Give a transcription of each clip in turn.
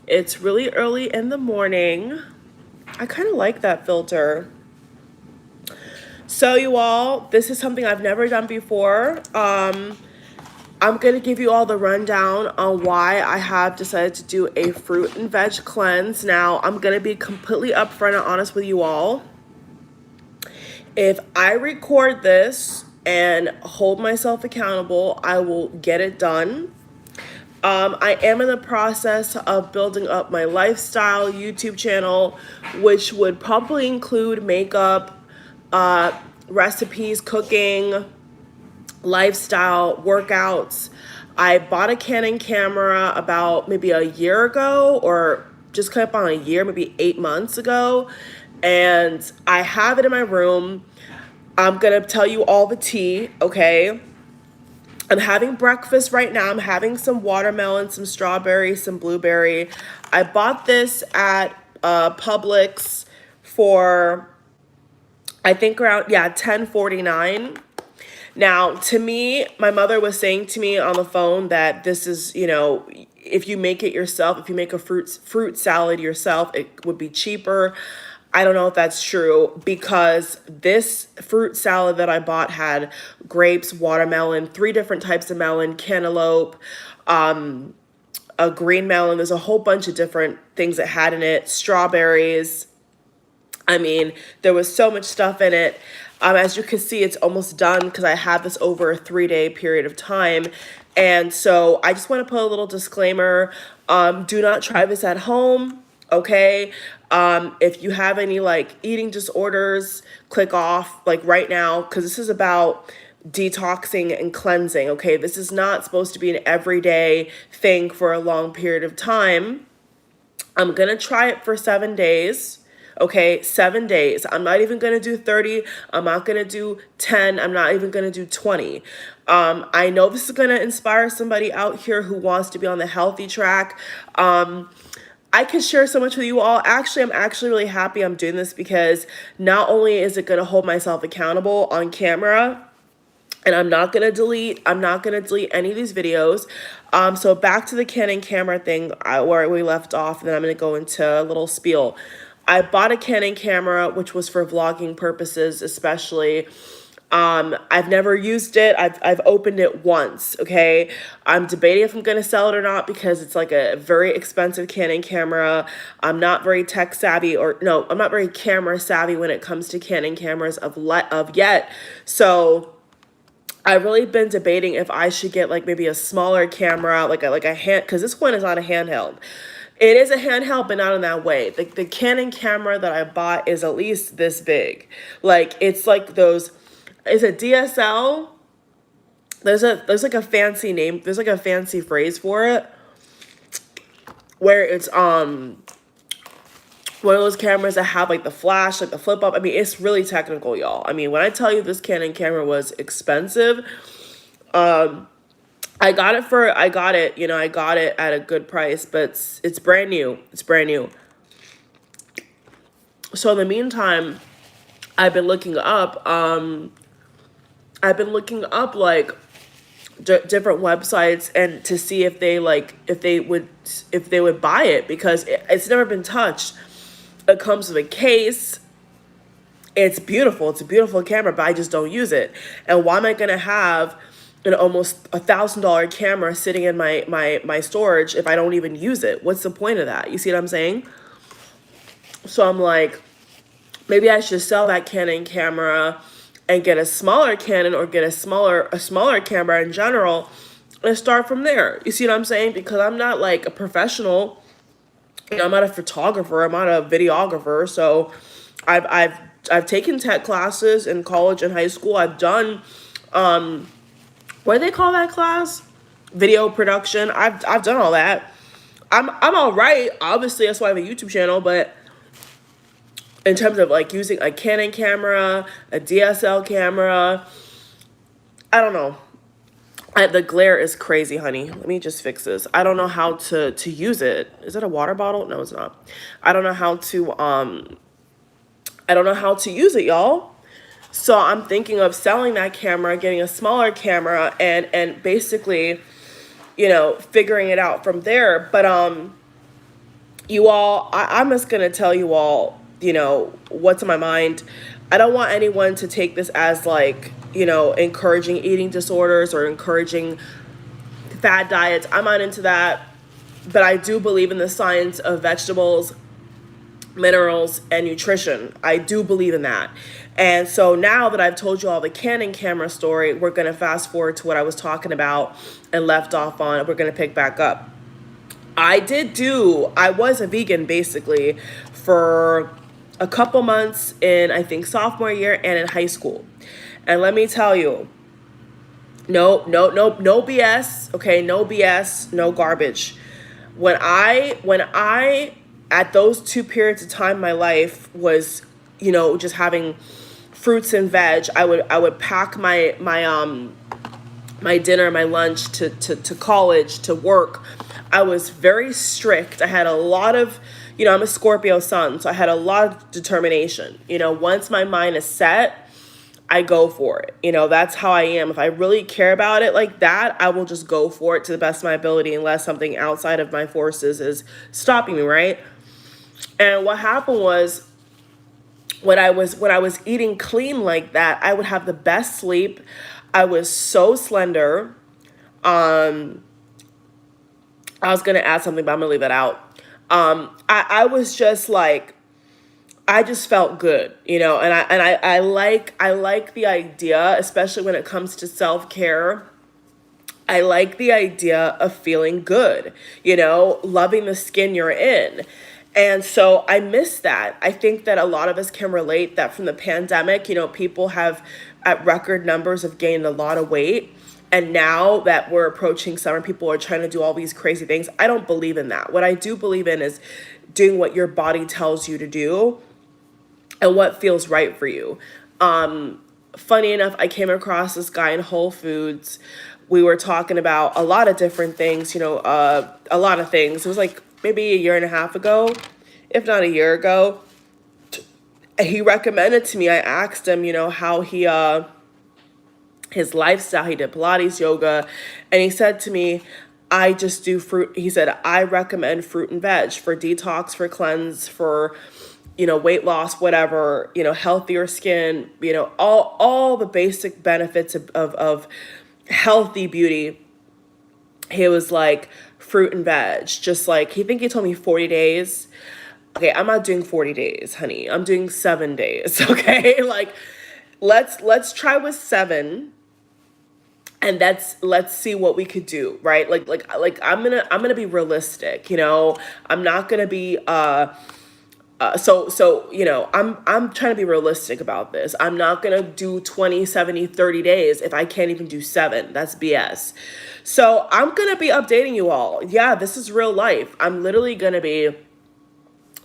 It's really early in the morning. I kind of like that filter. So you all, this is something I've never done before. I'm going to give you all the rundown on why I have decided to do a fruit and veg cleanse. Now, I'm going to be completely upfront and honest with you all. If I record this and hold myself accountable, I will get it done. I am in the process of building up my lifestyle YouTube channel, which would probably include makeup, recipes, cooking, lifestyle, workouts. I bought a Canon camera about maybe a year ago, or just kind of on a year, maybe 8 months ago. And I have it in my room. I'm going to tell you all the tea, okay? I'm having breakfast right now. I'm having some watermelon, some strawberry, some blueberry. I bought this at Publix for, I think around, $10.49. Now, to me, my mother was saying to me on the phone that this is, if you make it yourself, if you make a fruit salad yourself, it would be cheaper. I don't know if that's true, because this fruit salad that I bought had grapes, watermelon, 3 different types of melon, cantaloupe, a green melon. There's a whole bunch of different things it had in it, strawberries. I mean, there was so much stuff in it. As you can see, it's almost done because I had this over a 3-day period of time. And so I just want to put a little disclaimer. Do not try this at home. Okay. If you have any eating disorders, click off right now, because this is about detoxing and cleansing. Okay. This is not supposed to be an everyday thing for a long period of time. I'm going to try it for 7 days. Okay, 7 days. I'm not even going to do 30. I'm not going to do 10. I'm not even going to do 20. I know this is going to inspire somebody out here who wants to be on the healthy track. I can share so much with you all. Actually, I'm actually really happy I'm doing this, because not only is it going to hold myself accountable on camera, and I'm not going to delete any of these videos. So back to the Canon camera thing, where we left off, and then I'm going to go into a little spiel. I bought a Canon camera, which was for vlogging purposes, especially. I've never used it. I've opened it once, okay? I'm debating if I'm going to sell it or not, because it's like a very expensive Canon camera. I'm not very tech savvy, I'm not very camera savvy when it comes to Canon cameras of yet. So I've really been debating if I should get maybe a smaller camera, like a hand, because this one is not a handheld. It is a handheld, but not in that way. The Canon camera that I bought is at least this big. It's like those, it's a DSL. There's a fancy name. There's a fancy phrase for it, where it's one of those cameras that have the flash, the flip up. I mean, it's really technical, y'all. I mean, when I tell you this Canon camera was expensive, I got it at a good price, but it's brand new. It's brand new. So in the meantime, I've been looking up different websites, and to see if they would buy it, because it's never been touched. It comes with a case. It's beautiful. It's a beautiful camera, but I just don't use it. And why am I going to have an almost $1,000 camera sitting in my storage if I don't even use it? What's the point of that? You see what I'm saying? So I'm like, maybe I should sell that Canon camera and get a smaller Canon, or get a smaller camera in general, and start from there. You see what I'm saying? Because I'm not a professional. I'm not a photographer. I'm not a videographer. So I've taken tech classes in college and high school. I've done what do they call that class? Video production. I've done all that. I'm all right. Obviously, that's why I have a YouTube channel. But in terms of using a Canon camera, a DSL camera, I don't know. The glare is crazy, honey. Let me just fix this. I don't know how to use it. Is it a water bottle? No, it's not. I don't know how to use it, y'all. So I'm thinking of selling that camera, getting a smaller camera, and basically, figuring it out from there. But you all, I'm just going to tell you all, what's in my mind. I don't want anyone to take this as like, encouraging eating disorders or encouraging fad diets. I'm not into that. But I do believe in the science of vegetables, minerals, and nutrition. I do believe in that. And so now that I've told you all the Canon camera story, we're going to fast forward to what I was talking about and left off on. We're going to pick back up. I was a vegan basically for a couple months in, I think, sophomore year and in high school. And let me tell you, no BS, okay? No BS, no garbage. When I at those two periods of time in my life was, just having fruits and veg, I would pack my dinner, my lunch to college, to work. I was very strict. I had a lot of, I'm a Scorpio sun, so I had a lot of determination. Once my mind is set, I go for it. That's how I am. If I really care about it like that, I will just go for it to the best of my ability unless something outside of my forces is stopping me, right? And what happened was when I was eating clean like that, I would have the best sleep. I was so slender. I was gonna add something, but I'm gonna leave it out. I was just like, I just felt good, and I like the idea, especially when it comes to self-care. I like the idea of feeling good, loving the skin you're in. And so I miss that. I think that a lot of us can relate that from the pandemic, people have at record numbers have gained a lot of weight. And now that we're approaching summer, people are trying to do all these crazy things. I don't believe in that. What I do believe in is doing what your body tells you to do and what feels right for you. Funny enough, I came across this guy in Whole Foods. We were talking about a lot of different things, a lot of things. It was like maybe a year and a half ago, if not a year ago. He recommended to me, I asked him, how he, his lifestyle, he did Pilates, yoga, and he said to me, I just do fruit. He said, I recommend fruit and veg for detox, for cleanse, for, weight loss, whatever, healthier skin, all the basic benefits of healthy beauty. He was like, fruit and veg, just like, he told me 40 days. Okay, I'm not doing 40 days, honey. I'm doing 7 days, okay? Like, let's try with 7. And let's see what we could do, right? Like I'm gonna be realistic, I'm not gonna be I'm trying to be realistic about this. I'm not gonna do 20, 70, 30 days if I can't even do 7. That's BS. So I'm gonna be updating you all. Yeah, this is real life. I'm literally gonna be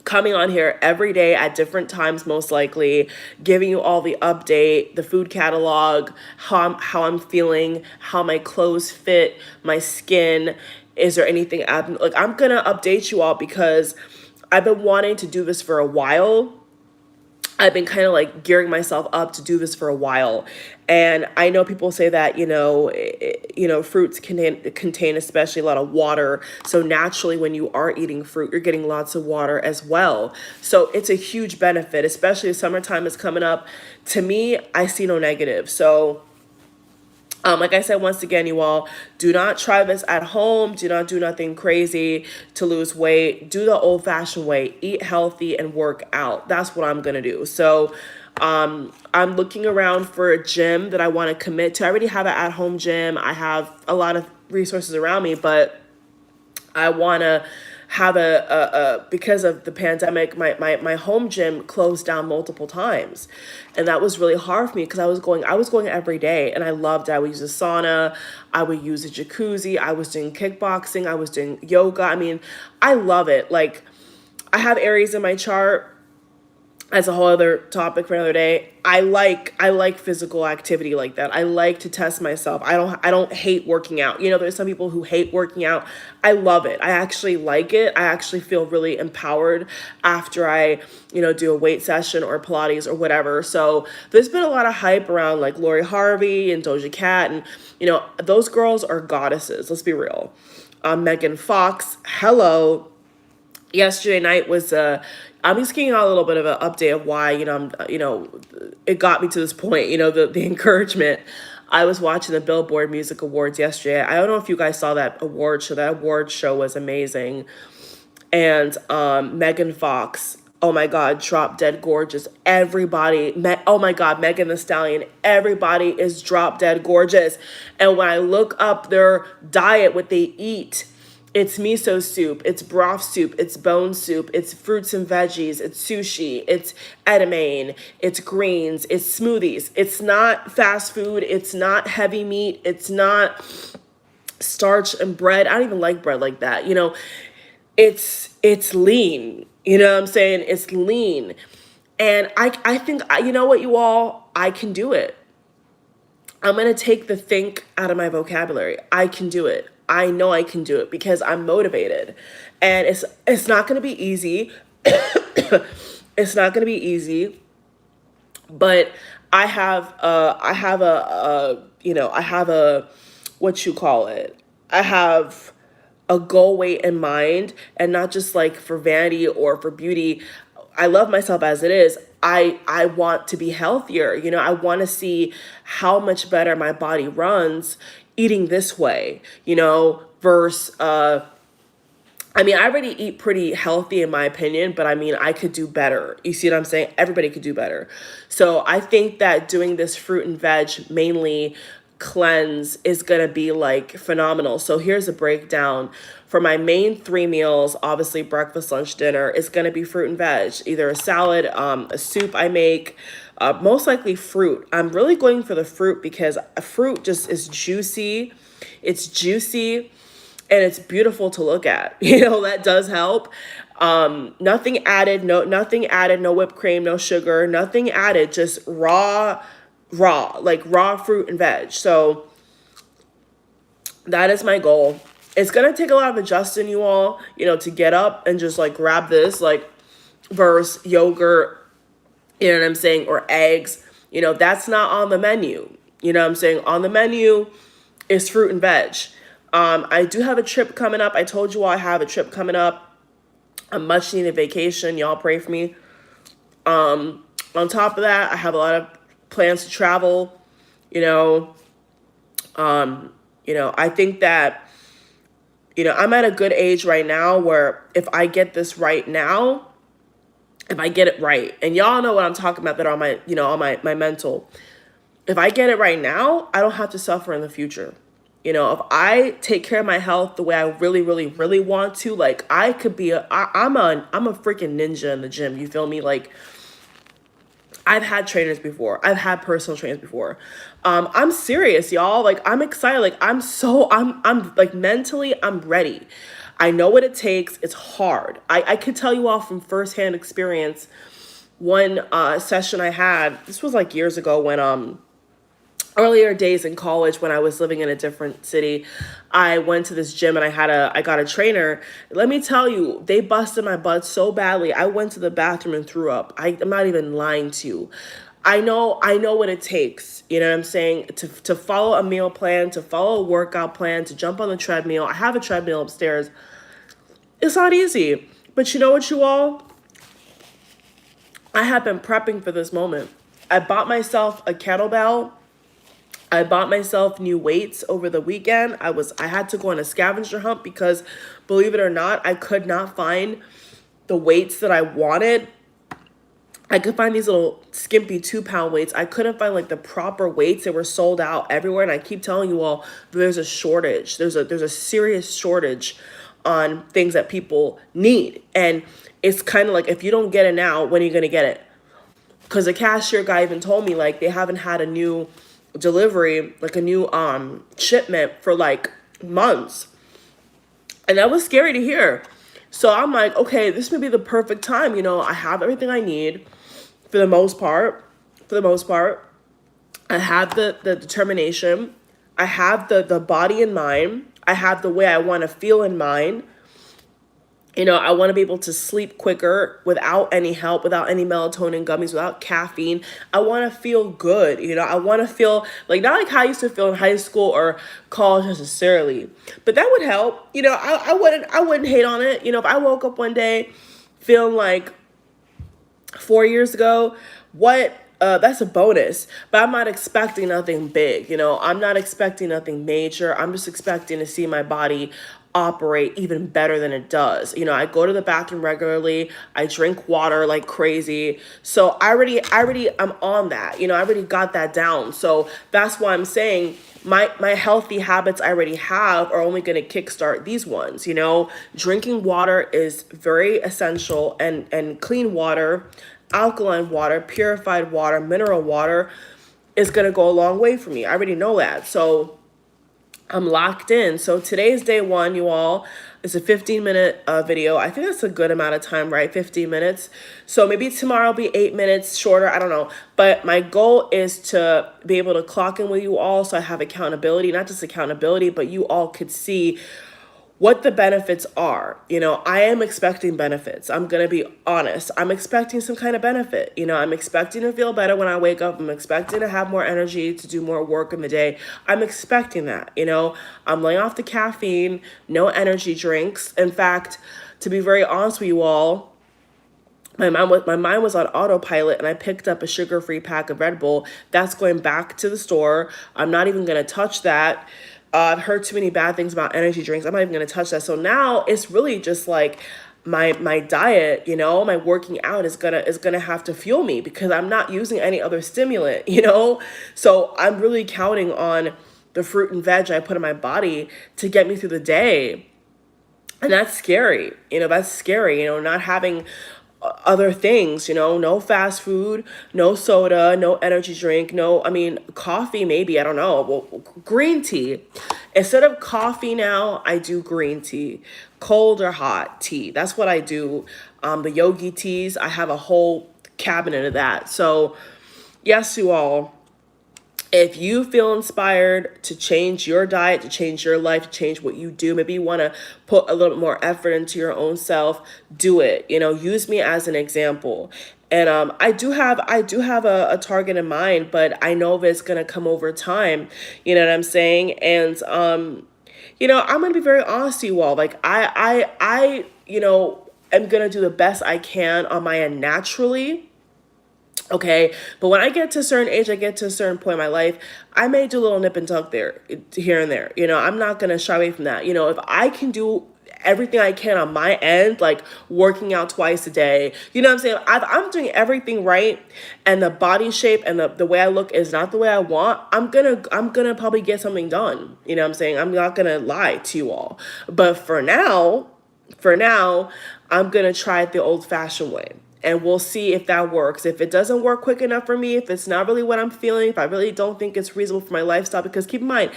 coming on here every day at different times, most likely, giving you all the update, the food catalog, how I'm feeling, how my clothes fit, my skin. Is there anything like I'm gonna update you all because I've been wanting to do this for a while. I've been kind of like gearing myself up to do this for a while. And I know people say that, fruits contain especially a lot of water. So naturally, when you are eating fruit, you're getting lots of water as well. So it's a huge benefit, especially if summertime is coming up. To me, I see no negative. So like I said, once again, you all, do not try this at home. Do not do nothing crazy to lose weight. Do the old-fashioned way. Eat healthy and work out. That's what I'm going to do. So I'm looking around for a gym that I want to commit to. I already have an at-home gym. I have a lot of resources around me, but I want to have because of the pandemic, my home gym closed down multiple times. And that was really hard for me because I was going every day and I loved it. I would use a sauna. I would use a jacuzzi. I was doing kickboxing. I was doing yoga. I mean, I love it. Like, I have areas in my chart. As a whole other topic for another day. I like physical activity like that. I like to test myself. I don't hate working out. There's some people who hate working out. I love it. I actually like it. I actually feel really empowered after I, do a weight session or Pilates or whatever. So there's been a lot of hype around like Lori Harvey and Doja Cat, and those girls are goddesses. Let's be real. Megan Fox, hello. Yesterday night was I'm just giving out a little bit of an update of why, it got me to this point, the encouragement. I was watching the Billboard Music Awards yesterday. I don't know if you guys saw that award show. That award show was amazing. And Megan Fox, oh my God, drop dead gorgeous. Everybody, oh my God, Megan Thee Stallion, everybody is drop dead gorgeous. And when I look up their diet, what they eat, it's miso soup, it's broth soup, it's bone soup, it's fruits and veggies, it's sushi, it's edamame, it's greens, it's smoothies. It's not fast food, it's not heavy meat, it's not starch and bread. I don't even like bread like that. It's lean. You know what I'm saying? It's lean. And I think, you know what, you all, I can do it. I'm going to take the think out of my vocabulary. I can do it. I know I can do it because I'm motivated. And it's not going to be easy. It's not going to be easy. But I have what you call it. I have a goal weight in mind, and not just like for vanity or for beauty. I love myself as it is. I want to be healthier. I want to see how much better my body runs eating this way, versus I already eat pretty healthy in my opinion, but I could do better. You see what I'm saying? Everybody could do better. So I think that doing this fruit and veg mainly cleanse is going to be like phenomenal. So here's a breakdown. For my main 3 meals, obviously breakfast, lunch, dinner, is going to be fruit and veg, either a salad, a soup I make, most likely fruit. I'm really going for the fruit because a fruit just is juicy. It's juicy and it's beautiful to look at. That does help. Nothing added, no whipped cream, no sugar, nothing added, just raw fruit and veg. So that is my goal. It's going to take a lot of adjusting, you all, to get up and just like grab this, like versus yogurt, you know what I'm saying? Or eggs, that's not on the menu. You know what I'm saying? On the menu is fruit and veg. I do have a trip coming up. I told you all I have a trip coming up. A much needed vacation. Y'all pray for me. On top of that, I have a lot of plans to travel. I think that, I'm at a good age right now where if I get this right now, if I get it right, and y'all know what I'm talking about that on my, on my mental, if I get it right now, I don't have to suffer in the future. If I take care of my health the way I really, really, really want to, like I could be I'm a freaking ninja in the gym. You feel me? Like I've had trainers before. I've had personal trainers before. I'm serious, y'all. Like I'm excited. Like I'm like mentally, I'm ready. I know what it takes. It's hard. I can tell you all from firsthand experience. One session I had, this was like years ago when earlier days in college when I was living in a different city, I went to this gym and I got a trainer. Let me tell you, they busted my butt so badly. I went to the bathroom and threw up. I'm not even lying to you. I know what it takes. You know what I'm saying? To follow a meal plan, to follow a workout plan, to jump on the treadmill. I have a treadmill upstairs. It's not easy. But you know what, you all? I have been prepping for this moment. I bought myself a kettlebell. I bought myself new weights over the weekend. I had to go on a scavenger hunt because, believe it or not, I could not find the weights that I wanted. I could find these little skimpy 2-pound weights. I couldn't find like the proper weights. They were sold out everywhere. And I keep telling you all, there's a shortage. There's a serious shortage on things that people need. And it's kind of like, if you don't get it now, when are you going to get it? Because the cashier guy even told me like they haven't had a new delivery, like a new shipment for like months. And that was scary to hear. So I'm like, okay, this may be the perfect time. I have everything I need for the most part. I have the determination. I have the body in mind. I have the way I want to feel in mind. You know, I want to be able to sleep quicker without any help, without any melatonin gummies, without caffeine. I want to feel good. You know, I want to feel like, not like how I used to feel in high school or college necessarily, but that would help. You know, I wouldn't hate on it. You know, if I woke up one day feeling like 4 years ago, what that's a bonus, but I'm not expecting nothing big. You know, I'm not expecting nothing major. I'm just expecting to see my body operate even better than it does. You know, I go to the bathroom regularly. I drink water like crazy. So I'm on that. You know, I already got that down. So that's why I'm saying my healthy habits I already have are only going to kickstart these ones. You know, drinking water is very essential, and clean water, alkaline water, purified water, mineral water is going to go a long way for me. I already know that. So I'm locked in. So today's day one, you all. It's a 15-minute video. I think that's a good amount of time, right? 15 minutes. So maybe tomorrow will be 8 minutes shorter. I don't know. But my goal is to be able to clock in with you all so I have accountability, not just accountability, but you all could see what the benefits are. You know, I am expecting benefits. I'm going to be honest. I'm expecting some kind of benefit. You know, I'm expecting to feel better when I wake up. I'm expecting to have more energy to do more work in the day. I'm expecting that. You know, I'm laying off the caffeine, no energy drinks. In fact, to be very honest with you all, my mind was on autopilot, and I picked up a sugar-free pack of Red Bull. That's going back to the store. I'm not even going to touch that. I've heard too many bad things about energy drinks. I'm not even going to touch that. So now it's really just like my diet, you know, my working out is gonna have to fuel me because I'm not using any other stimulant, you know. So I'm really counting on the fruit and veg I put in my body to get me through the day. And that's scary. You know, that's scary, you know, not having other things, you know, no fast food, no soda, no energy drink, no, I mean, coffee, maybe, I don't know. Well, green tea. Instead of coffee now, I do green tea, cold or hot tea. That's what I do. The yogi teas, I have a whole cabinet of that. So yes, you all, if you feel inspired to change your diet, to change your life, to change what you do, maybe you want to put a little bit more effort into your own self, do it. You know, use me as an example. And I do have a target in mind, but I know that it's going to come over time. You know what I'm saying? And you know, I'm going to be very honest with you all. Like you know, am going to do the best I can on my end naturally. Okay, but when I get to a certain age, I get to a certain point in my life, I may do a little nip and tuck there, here and there. You know, I'm not going to shy away from that. You know, if I can do everything I can on my end, like working out twice a day, you know what I'm saying? I'm doing everything right, and the body shape and the way I look is not the way I want, I'm gonna probably get something done. You know what I'm saying? I'm not gonna lie to you all. But for now, I'm gonna try it the old-fashioned way. And we'll see if that works. If it doesn't work quick enough for me, if it's not really what I'm feeling, if I really don't think it's reasonable for my lifestyle, because keep in mind,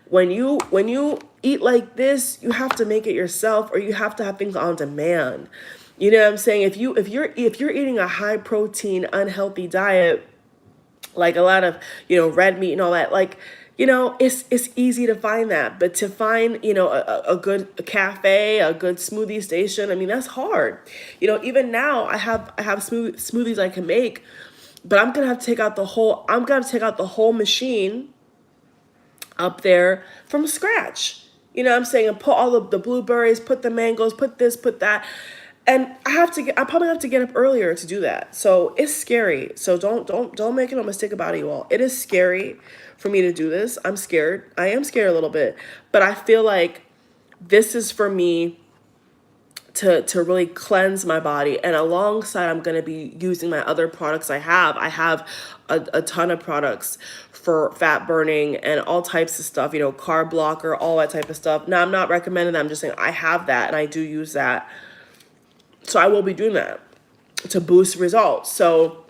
when you eat like this, you have to make it yourself, or you have to have things on demand. You know what I'm saying? If you're eating a high protein, unhealthy diet, like a lot of, you know, red meat and all that, like, you know, it's easy to find that, but to find, you know, a good cafe, a good smoothie station, I mean, that's hard. You know, even now I have smoothies I can make, but I'm gonna have to take out the whole machine up there from scratch. You know what I'm saying? And put all of the blueberries, put the mangoes, put this, put that. And I probably have to get up earlier to do that. So it's scary. So don't make no mistake about it, you all. It is scary for me to do this. I'm scared. I am scared a little bit, but I feel like this is for me to really cleanse my body. And alongside, I'm going to be using my other products I have. I have a ton of products for fat burning and all types of stuff, you know, carb blocker, all that type of stuff. Now, I'm not recommending that. I'm just saying I have that and I do use that. So I will be doing that to boost results. So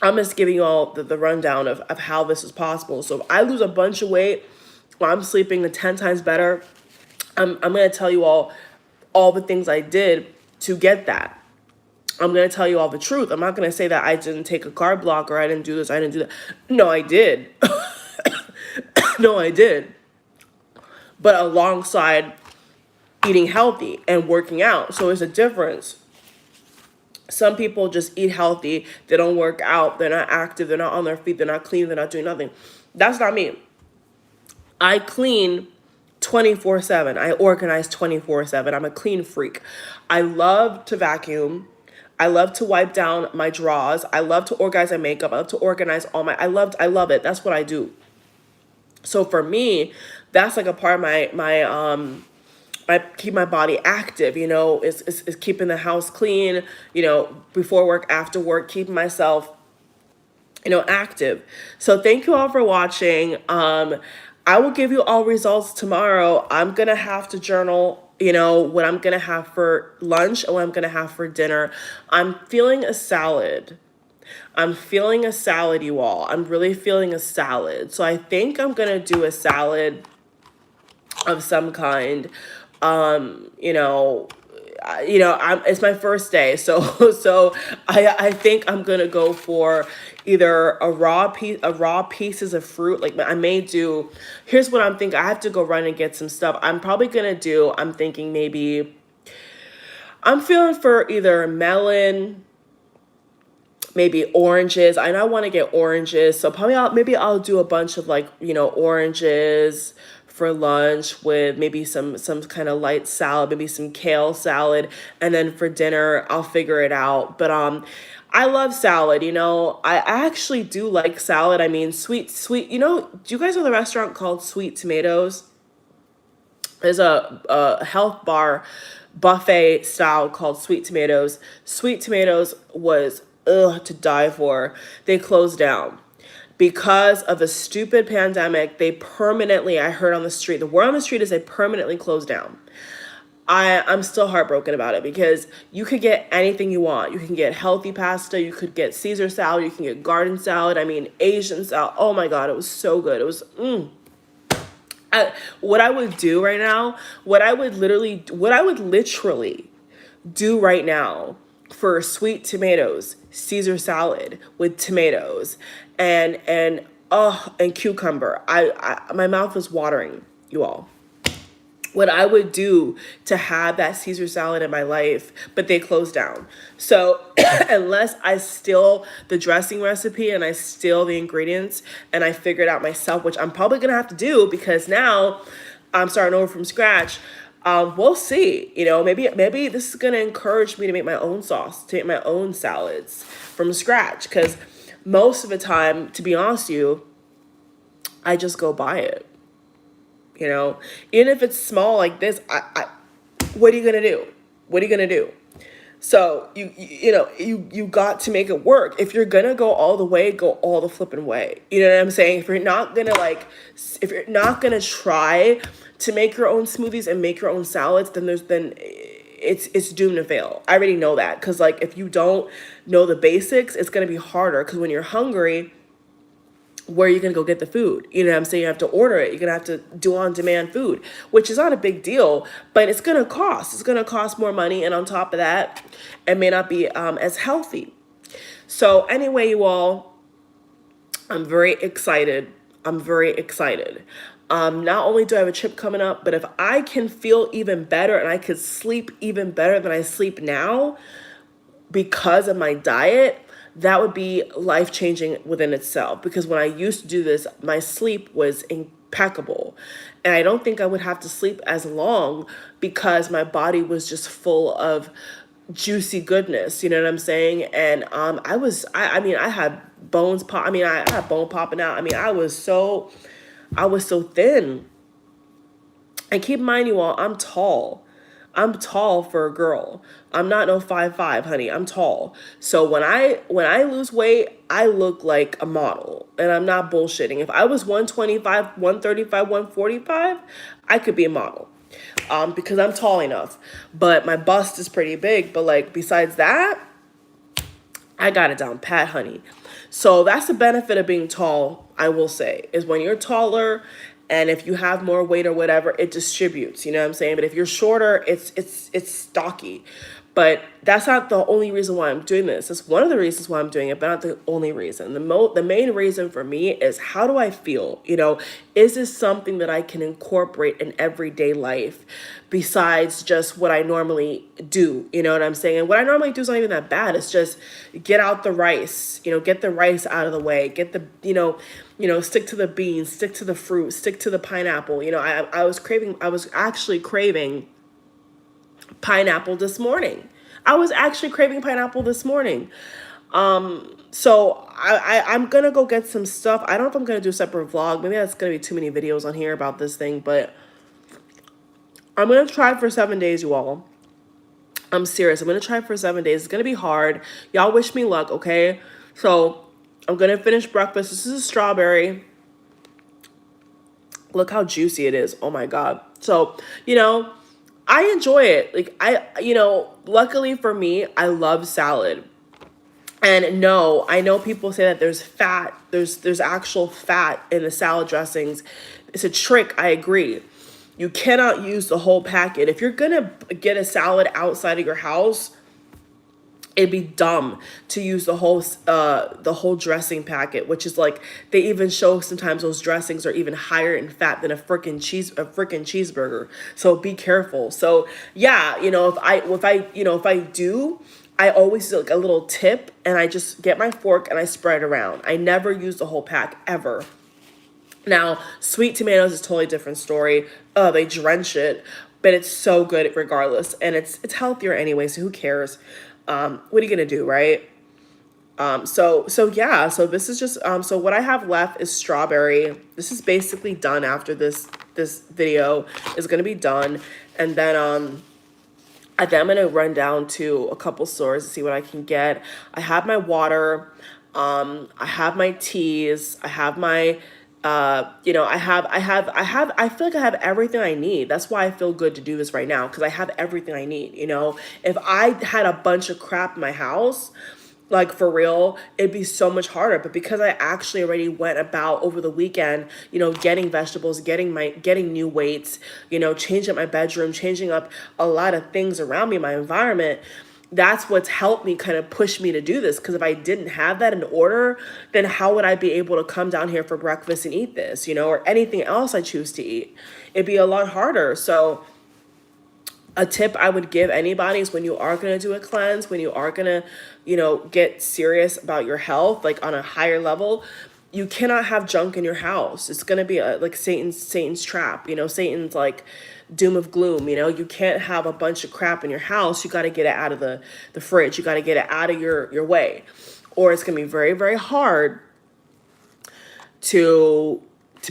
I'm just giving you all the rundown of how this is possible. So if I lose a bunch of weight while I'm sleeping 10 times better, I'm going to tell you all the things I did to get that. I'm going to tell you all the truth. I'm not going to say that I didn't take a carb blocker, I didn't do this, I didn't do that. No, I did. No, I did. But alongside eating healthy and working out. So it's a difference. Some people just eat healthy. They don't work out. They're not active. They're not on their feet. They're not clean. They're not doing nothing. That's not me. I clean 24/7. I organize 24/7. I'm a clean freak. I love to vacuum. I love to wipe down my drawers. I love to organize my makeup. I love to organize all my, I love it. That's what I do. So for me, that's like a part of I keep my body active, is keeping the house clean, before work, after work, keeping myself, active. So thank you all for watching. I will give you all results tomorrow. I'm going to have to journal, what I'm going to have for lunch and what I'm going to have for dinner. I'm feeling a salad. You all. I'm really feeling a salad. So I think I'm going to do a salad of some kind. It's my first day, so I think I'm gonna go for either a raw pieces of fruit. Like I may do. Here's what I'm thinking. I have to go run and get some stuff. I'm thinking maybe I'm feeling for either melon, maybe oranges. I know I want to get oranges, so maybe I'll do a bunch of oranges for lunch with maybe some kind of light salad, maybe some kale salad, and then for dinner I'll figure it out. But I love salad. I actually do like salad. I mean, sweet. Do you guys know the restaurant called Sweet Tomatoes? There's a health bar buffet style called Sweet Tomatoes. Sweet Tomatoes was to die for. They closed down because of a stupid pandemic. They permanently, I heard on the street, the word on the street is they permanently closed down. I'm still heartbroken about it because you could get anything you want. You can get healthy pasta. You could get Caesar salad. You can get garden salad. I mean, Asian salad. Oh my God, it was so good. It was, what I would do right now, what I would literally do right now for sweet tomatoes, Caesar salad with tomatoes and cucumber. My mouth was watering, you all. What I would do to have that Caesar salad in my life, but they closed down. So unless I steal the dressing recipe and I steal the ingredients and I figure it out myself, which I'm probably gonna have to do because now I'm starting over from scratch. We'll see. Maybe this is gonna encourage me to make my own sauce, to make my own salads from scratch. Because most of the time, to be honest with you, I just go buy it. Even if it's small like this, what are you gonna do? What are you gonna do? So you got to make it work. If you're gonna go all the way, go all the flipping way. You know what I'm saying? If you're not gonna try to make your own smoothies and make your own salads, then it's doomed to fail. I already know that because if you don't know the basics, it's gonna be harder. Because when you're hungry, where are you going to go get the food? You know what I'm saying? You have to order it. You're going to have to do on-demand food, which is not a big deal, but it's going to cost. It's going to cost more money. And on top of that, it may not be as healthy. So anyway, you all, I'm very excited. Not only do I have a trip coming up, but if I can feel even better and I could sleep even better than I sleep now because of my diet, that would be life-changing within itself. Because when I used to do this, my sleep was impeccable. And I don't think I would have to sleep as long because my body was just full of juicy goodness. You know what I'm saying? And I had bones pop. I had bone popping out. I was so thin. And keep in mind, you all, I'm tall. I'm tall for a girl. I'm not no 5'5", honey. I'm tall. So when I lose weight, I look like a model. And I'm not bullshitting. If I was 125, 135, 145, I could be a model. Because I'm tall enough. But my bust is pretty big. But besides that, I got it down pat, honey. So that's the benefit of being tall, I will say, is when you're taller and if you have more weight or whatever, it distributes, you know what I'm saying? But if you're shorter, it's stocky. But that's not the only reason why I'm doing this. It's one of the reasons why I'm doing it, but not the only reason. The main reason for me is, how do I feel? is this something that I can incorporate in everyday life besides just what I normally do? You know what I'm saying? And what I normally do is not even that bad. It's just get out the rice, get the rice out of the way, get the, stick to the beans, stick to the fruit, stick to the pineapple. I was actually craving pineapple this morning. I was actually craving pineapple this morning. So I'm gonna go get some stuff. I don't know if I'm gonna do a separate vlog. Maybe that's gonna be too many videos on here about this thing, but I'm gonna try for 7 days, you all. I'm serious. I'm gonna try for 7 days. It's gonna be hard. Y'all wish me luck, okay? So I'm gonna finish breakfast. This is a strawberry. Look how juicy it is. Oh my God. So, I enjoy it. Luckily for me, I love salad. And no, I know people say that there's fat, there's actual fat in the salad dressings. It's a trick, I agree. You cannot use the whole packet. If you're gonna get a salad outside of your house, it'd be dumb to use the whole dressing packet, which is like, they even show sometimes those dressings are even higher in fat than a freaking cheeseburger. So be careful. So yeah, if I do, I always do like a little tip, and I just get my fork and I spread it around. I never use the whole pack ever. Now, sweet tomatoes is a totally different story. They drench it, but it's so good regardless, and it's healthier anyway. So who cares? What are you gonna do, right? So yeah. So this is just so what I have left is strawberry. This is basically done after this video is gonna be done, and then I think I'm gonna run down to a couple stores to see what I can get. I have my water, I have my teas, I have my, I feel like I have everything I need. That's why I feel good to do this right now, because I have everything I need. If I had a bunch of crap in my house, like for real, it'd be so much harder. But because I actually already went about over the weekend, getting vegetables, getting new weights, changing up my bedroom, changing up a lot of things around me, my environment, that's what's helped me kind of push me to do this. Because if I didn't have that in order, then how would I be able to come down here for breakfast and eat this, or anything else I choose to eat? It'd be a lot harder. So a tip I would give anybody is when you are going to do a cleanse, when you are going to, get serious about your health, like on a higher level, you cannot have junk in your house. It's going to be like Satan's trap, Satan's like doom of gloom. You can't have a bunch of crap in your house. You got to get it out of the fridge. You got to get it out of your way, or it's going to be very, very hard to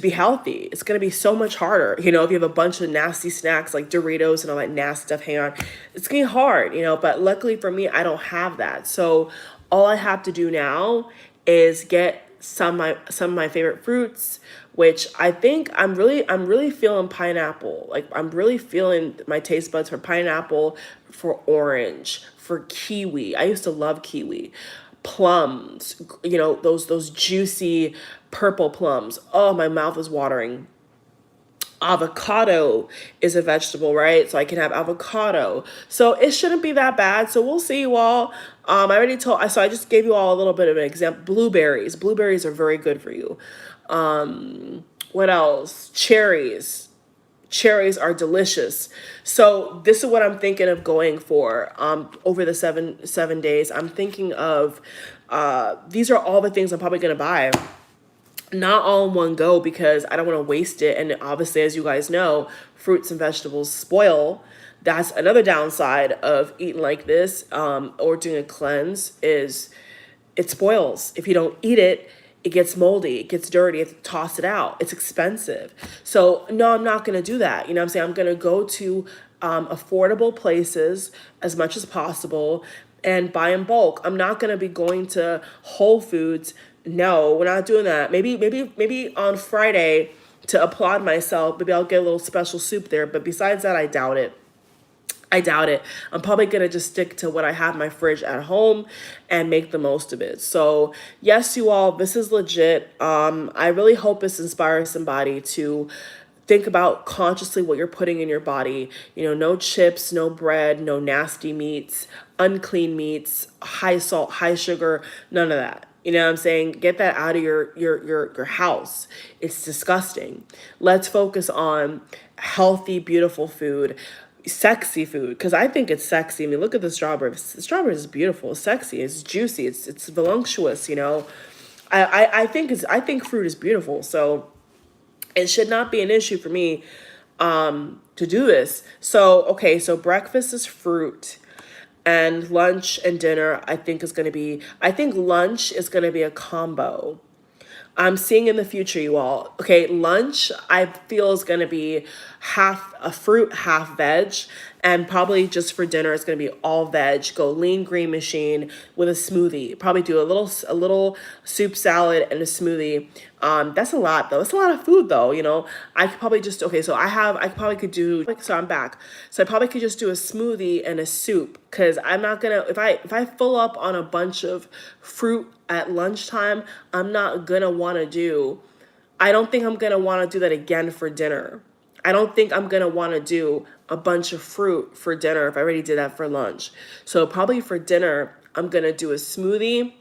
be healthy. It's going to be so much harder. If you have a bunch of nasty snacks like Doritos and all that nasty stuff hanging on, it's going to be hard, but luckily for me, I don't have that. So all I have to do now is get some of my favorite fruits, which I think I'm really feeling pineapple. Like I'm really feeling my taste buds for pineapple, for orange, for kiwi. I used to love kiwi. Plums, those juicy purple plums. Oh, my mouth is watering. Avocado is a vegetable, right? So I can have avocado. So it shouldn't be that bad. So we'll see, you all. I just gave you all a little bit of an example. Blueberries. Blueberries are very good for you. What else? Cherries. Cherries are delicious. So this is what I'm thinking of going for over the seven days. I'm thinking of these are all the things I'm probably gonna buy. Not all in one go, because I don't want to waste it. And obviously, as you guys know, fruits and vegetables spoil. That's another downside of eating like this or doing a cleanse, is it spoils. If you don't eat it, it gets moldy, it gets dirty, you have to toss it out. It's expensive. So no, I'm not going to do that. I'm saying? I'm going to go to affordable places as much as possible and buy in bulk. I'm not going to be going to Whole Foods. No, we're not doing that. Maybe on Friday to applaud myself, maybe I'll get a little special soup there. But besides that, I doubt it. I'm probably going to just stick to what I have in my fridge at home and make the most of it. So yes, you all, this is legit. I really hope this inspires somebody to think about consciously what you're putting in your body. No chips, no bread, no nasty meats, unclean meats, high salt, high sugar, none of that. You know what I'm saying? Get that out of your house. It's disgusting. Let's focus on healthy, beautiful food, sexy food, because I think it's sexy. I mean, look at the strawberries. The strawberries is beautiful, it's sexy, it's juicy, it's voluptuous, you know. I think fruit is beautiful. So it should not be an issue for me to do this. So, okay, so breakfast is fruit, and lunch and dinner I think lunch is going to be a combo. I'm seeing in the future, you all. Okay, lunch I feel is going to be half a fruit, half veg, and probably just for dinner it's going to be all veg. Go lean green machine with a smoothie. Probably do a little soup salad and a smoothie. That's a lot though. It's a lot of food though. You know, I could probably just okay. So I probably could do. So I'm back. So I probably could just do a smoothie and a soup because I'm not gonna if I fill up on a bunch of fruit at lunchtime, I'm not gonna want to do. I don't think I'm gonna want to do that again for dinner. I don't think I'm gonna want to do a bunch of fruit for dinner if I already did that for lunch. So probably for dinner, I'm gonna do a smoothie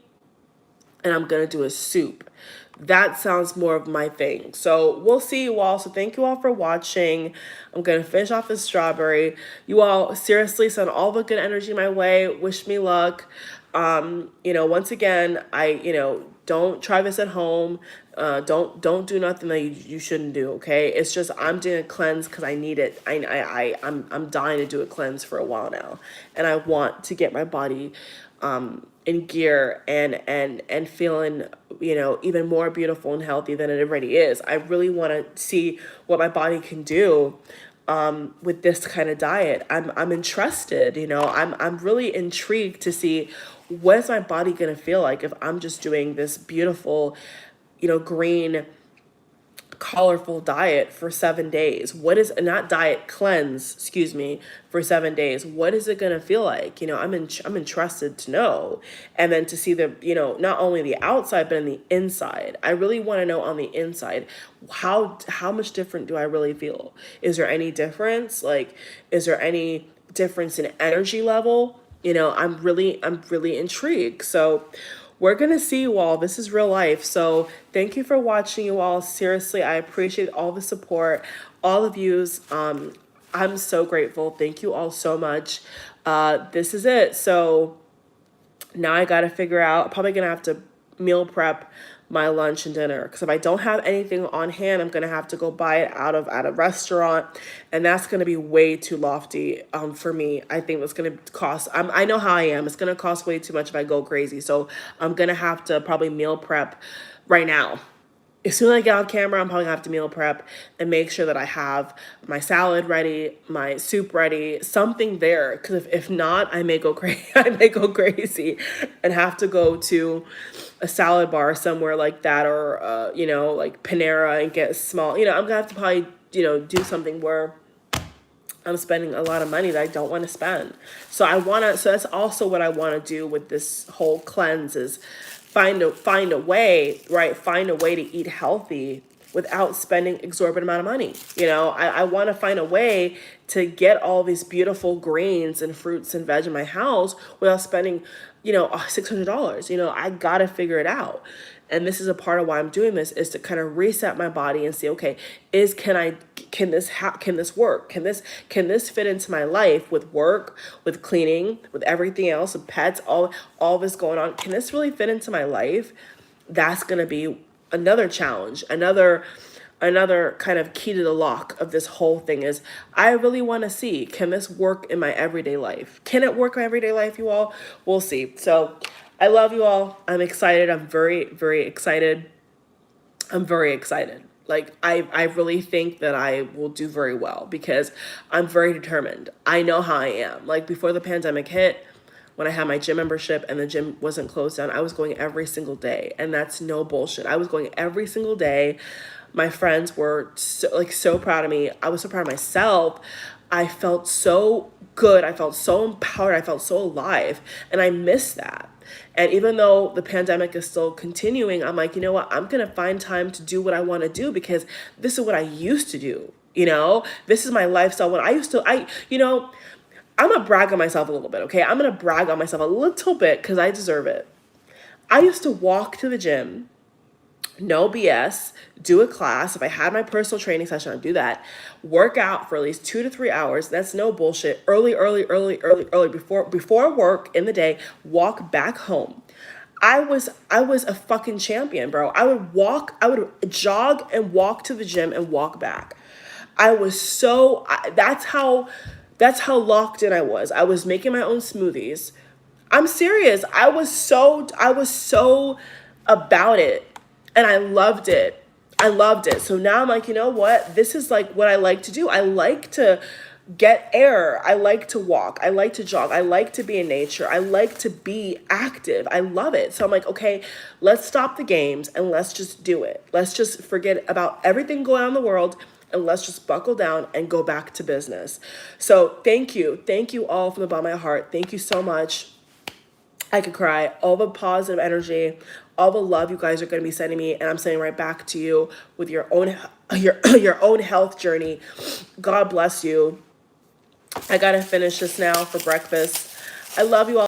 and I'm gonna do a soup. That sounds more of my thing. So we'll see you all. So thank you all for watching. I'm gonna finish off this strawberry. You all seriously send all the good energy my way. Wish me luck. You know, once again, don't try this at home. Don't do nothing that you shouldn't do. Okay, it's just I'm doing a cleanse because I need it. I'm dying to do a cleanse for a while now, and I want to get my body in gear and feeling, you know, even more beautiful and healthy than it already is. I really want to see what my body can do with this kind of diet. I'm interested, you know, I'm really intrigued to see what's my body gonna feel like if I'm just doing this beautiful, you know, green, colorful diet for 7 days. What is not diet cleanse, excuse me, for 7 days? What is it gonna feel like? You know, I'm interested to know, and then to see the, you know, not only the outside but in the inside. I really want to know on the inside how much different do I really feel? Is there any difference? Like, is there any difference in energy level? You know, I'm really intrigued. So we're gonna see you all. This is real life. So thank you for watching, you all. Seriously, I appreciate all the support, all the views. I'm so grateful. Thank you all so much. This is it. So now I gotta figure out, probably gonna have to meal prep my lunch and dinner, because if I don't have anything on hand, I'm gonna have to go buy it at a restaurant, and that's gonna be way too lofty for me. I think it's gonna cost. I know how I am. It's gonna cost way too much if I go crazy. So I'm gonna have to probably meal prep right now. As soon as I get on camera, I'm probably gonna have to meal prep and make sure that I have my salad ready, my soup ready, something there. Because if not, I may go crazy. I may go crazy and have to go to a salad bar somewhere like that, or you know, like Panera, and get a small. You know, I'm gonna have to probably, you know, do something where I'm spending a lot of money that I don't want to spend. So that's also what I want to do with this whole cleanse, is find a way, right? Find a way to eat healthy without spending exorbitant amount of money. You know, I want to find a way to get all these beautiful grains and fruits and veg in my house without spending, you know, $600. You know, I got to figure it out. And this is a part of why I'm doing this, is to kind of reset my body and see, okay, can this work? Can this fit into my life with work, with cleaning, with everything else, with pets, all this going on? Can this really fit into my life? That's going to be another challenge, another kind of key to the lock of this whole thing. Is I really want to see, can this work in my everyday life? Can it work in my everyday life, you all? We'll see. So I love you all. I'm excited. I'm very, very excited. I'm very excited. Like, I really think that I will do very well because I'm very determined. I know how I am. Like, before the pandemic hit, when I had my gym membership and the gym wasn't closed down, I was going every single day. And that's no bullshit. I was going every single day. My friends were so proud of me. I was so proud of myself. I felt so good. I felt so empowered. I felt so alive. And I miss that. And even though the pandemic is still continuing, I'm like, you know what? I'm going to find time to do what I want to do, because this is what I used to do. You know, this is my lifestyle. When you know, I'm going to brag on myself a little bit. Okay. I'm going to brag on myself a little bit because I deserve it. I used to walk to the gym, no BS, do a class. If I had my personal training session, I'd do that. Work out for at least 2 to 3 hours. That's no bullshit. Early, before work in the day, walk back home. I was a fucking champion, bro. I would jog and walk to the gym and walk back. I was so that's how locked in I was. I was making my own smoothies. I'm serious. I was so about it, and I loved it. I loved it. So now I'm like, you know what? This is like what I like to do. I like to get air. I like to walk. I like to jog. I like to be in nature. I like to be active. I love it. So I'm like, okay, let's stop the games and let's just do it. Let's just forget about everything going on in the world and let's just buckle down and go back to business. So thank you. Thank you all from the bottom of my heart. Thank you so much. I could cry. All the positive energy, all the love you guys are going to be sending me, and I'm sending right back to you with your own your own health journey. God bless you. I gotta finish this now for breakfast. I love you all.